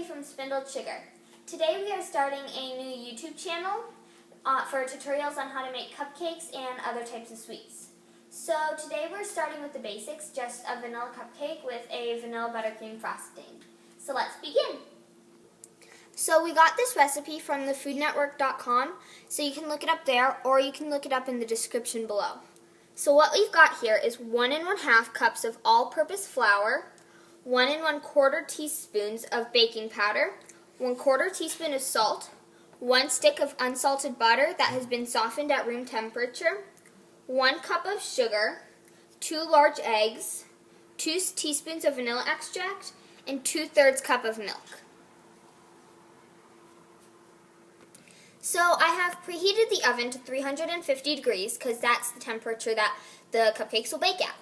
Lindsay from Spindled Sugar. Today we are starting a new YouTube channel for tutorials on how to make cupcakes and other types of sweets. So today we're starting with the basics, just a vanilla cupcake with a vanilla buttercream frosting. So let's begin. So we got this recipe from thefoodnetwork.com, so you can look it up there or you can look it up in the description below. So what we've got here is 1 1/2 cups of all-purpose flour, 1 1/4 teaspoons of baking powder, 1/4 teaspoon of salt, 1 stick of unsalted butter that has been softened at room temperature, 1 cup of sugar, 2 large eggs, 2 teaspoons of vanilla extract, and 2/3 cup of milk. So I have preheated the oven to 350 degrees because that's the temperature that the cupcakes will bake at.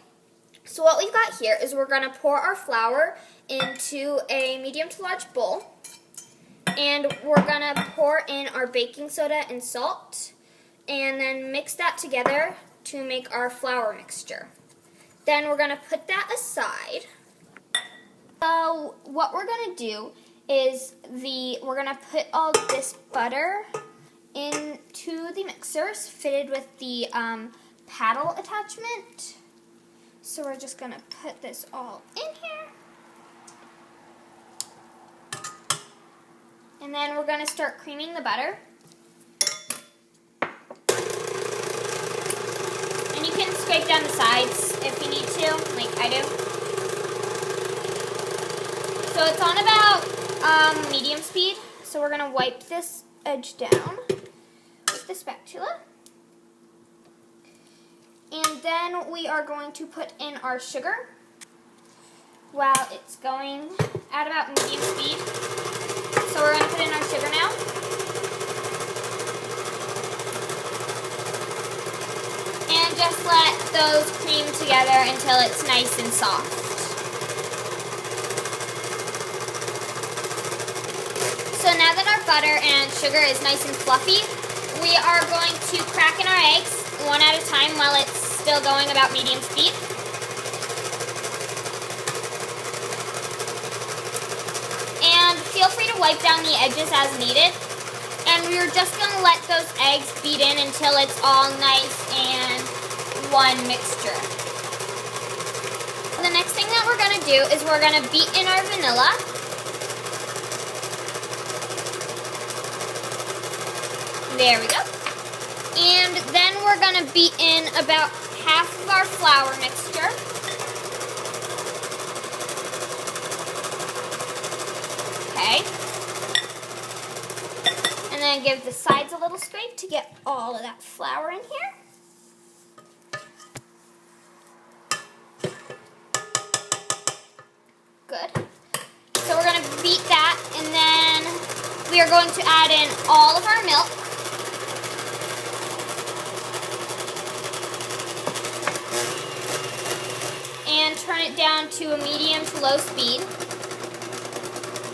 So what we've got here is we're going to pour our flour into a medium to large bowl, and we're going to pour in our baking soda and salt and then mix that together to make our flour mixture. Then we're going to put that aside. So what we're going to do is we're going to put all this butter into the mixers fitted with the paddle attachment. So we're just going to put this all in here. And then we're going to start creaming the butter. And you can scrape down the sides if you need to, like I do. So it's on about medium speed. So we're going to wipe this edge down with the spatula. And then we are going to put in our sugar while it's going at about medium speed. So we're going to put in our sugar now. And just let those cream together until it's nice and soft. So now that our butter and sugar is nice and fluffy, we are going to crack in our eggs one at a time while it's still going about medium speed. And feel free to wipe down the edges as needed. And we're just going to let those eggs beat in until it's all nice and one mixture. The next thing that we're going to do is we're going to beat in our vanilla. There we go. And then we're going to beat in about half of our flour mixture. Okay. And then give the sides a little scrape to get all of that flour in here. Good. So we're going to beat that, and then we are going to add in all of our milk. And turn it down to a medium to low speed.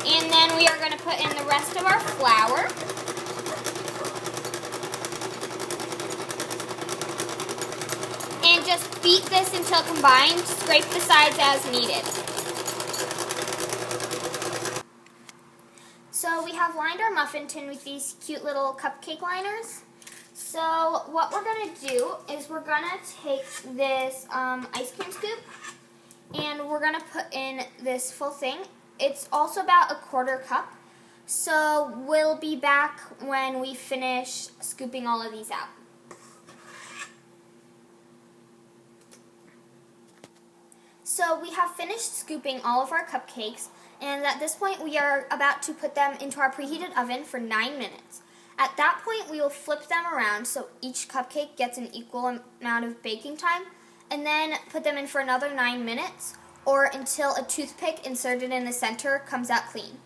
And then we are going to put in the rest of our flour. And just beat this until combined. Scrape the sides as needed. So we have lined our muffin tin with these cute little cupcake liners. So what we're going to do is we're going to take this ice cream scoop and we're going to put in this full thing. It's also about 1/4 cup. So we'll be back when we finish scooping all of these out. So we have finished scooping all of our cupcakes, and at this point we are about to put them into our preheated oven for 9 minutes. At that point, we will flip them around so each cupcake gets an equal amount of baking time, and then put them in for another 9 minutes, or until a toothpick inserted in the center comes out clean.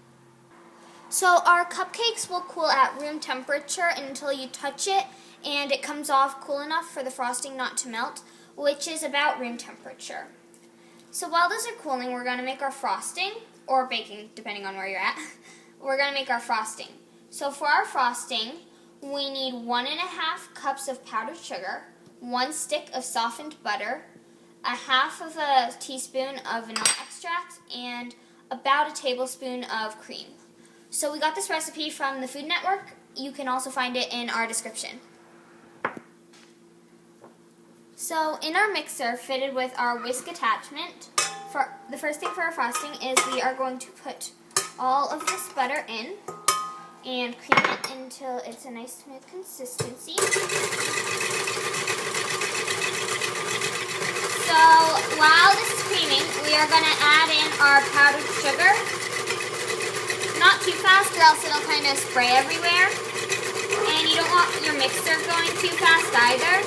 So our cupcakes will cool at room temperature until you touch it, and it comes off cool enough for the frosting not to melt, which is about room temperature. So while those are cooling, we're going to make our frosting, or baking, depending on where you're at. We're going to make our frosting. So for our frosting, we need 1 1/2 cups of powdered sugar, 1 stick of softened butter, 1/2 teaspoon of vanilla extract, and about a tablespoon of cream. So we got this recipe from the Food Network. You can also find it in our description. So in our mixer fitted with our whisk attachment, the first thing for our frosting is we are going to put all of this butter in and cream it until it's a nice smooth consistency. So while this is creaming, we are going to add in our powdered sugar. Not too fast or else it'll kind of spray everywhere. And you don't want your mixer going too fast either.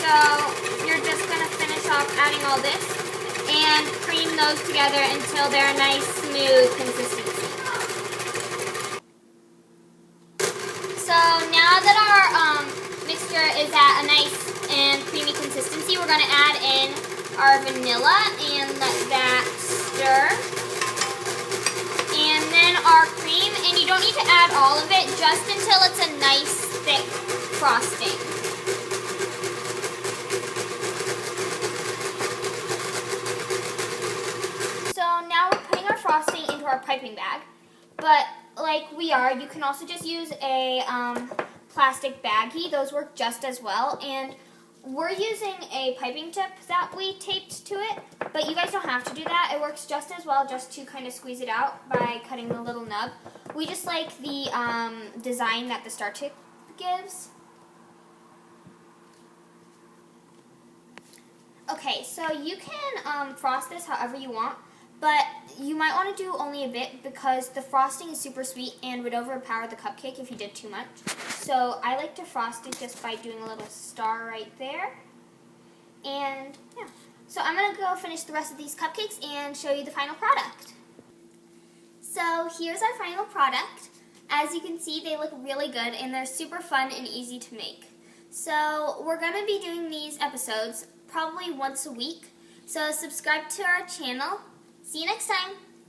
So you're just going to finish off adding all this and cream those together until they're a nice smooth consistency. So now that our mixture is at a nice and creamy consistency, we're going to add in our vanilla and let that stir. And then our cream, and you don't need to add all of it, just until it's a nice thick frosting. Frosting into our piping bag, but like we are, you can also just use a plastic baggie. Those work just as well, and we're using a piping tip that we taped to it, but you guys don't have to do that. It works just as well just to kind of squeeze it out by cutting the little nub. We just like the design that the star tip gives. Okay, so you can frost this however you want, but you might want to do only a bit because the frosting is super sweet and would overpower the cupcake if you did too much. So I like to frost it just by doing a little star right there. And yeah, so I'm going to go finish the rest of these cupcakes and show you the final product. So here's our final product. As you can see, they look really good and they're super fun and easy to make. So we're going to be doing these episodes probably once a week. So subscribe to our channel. See you next time.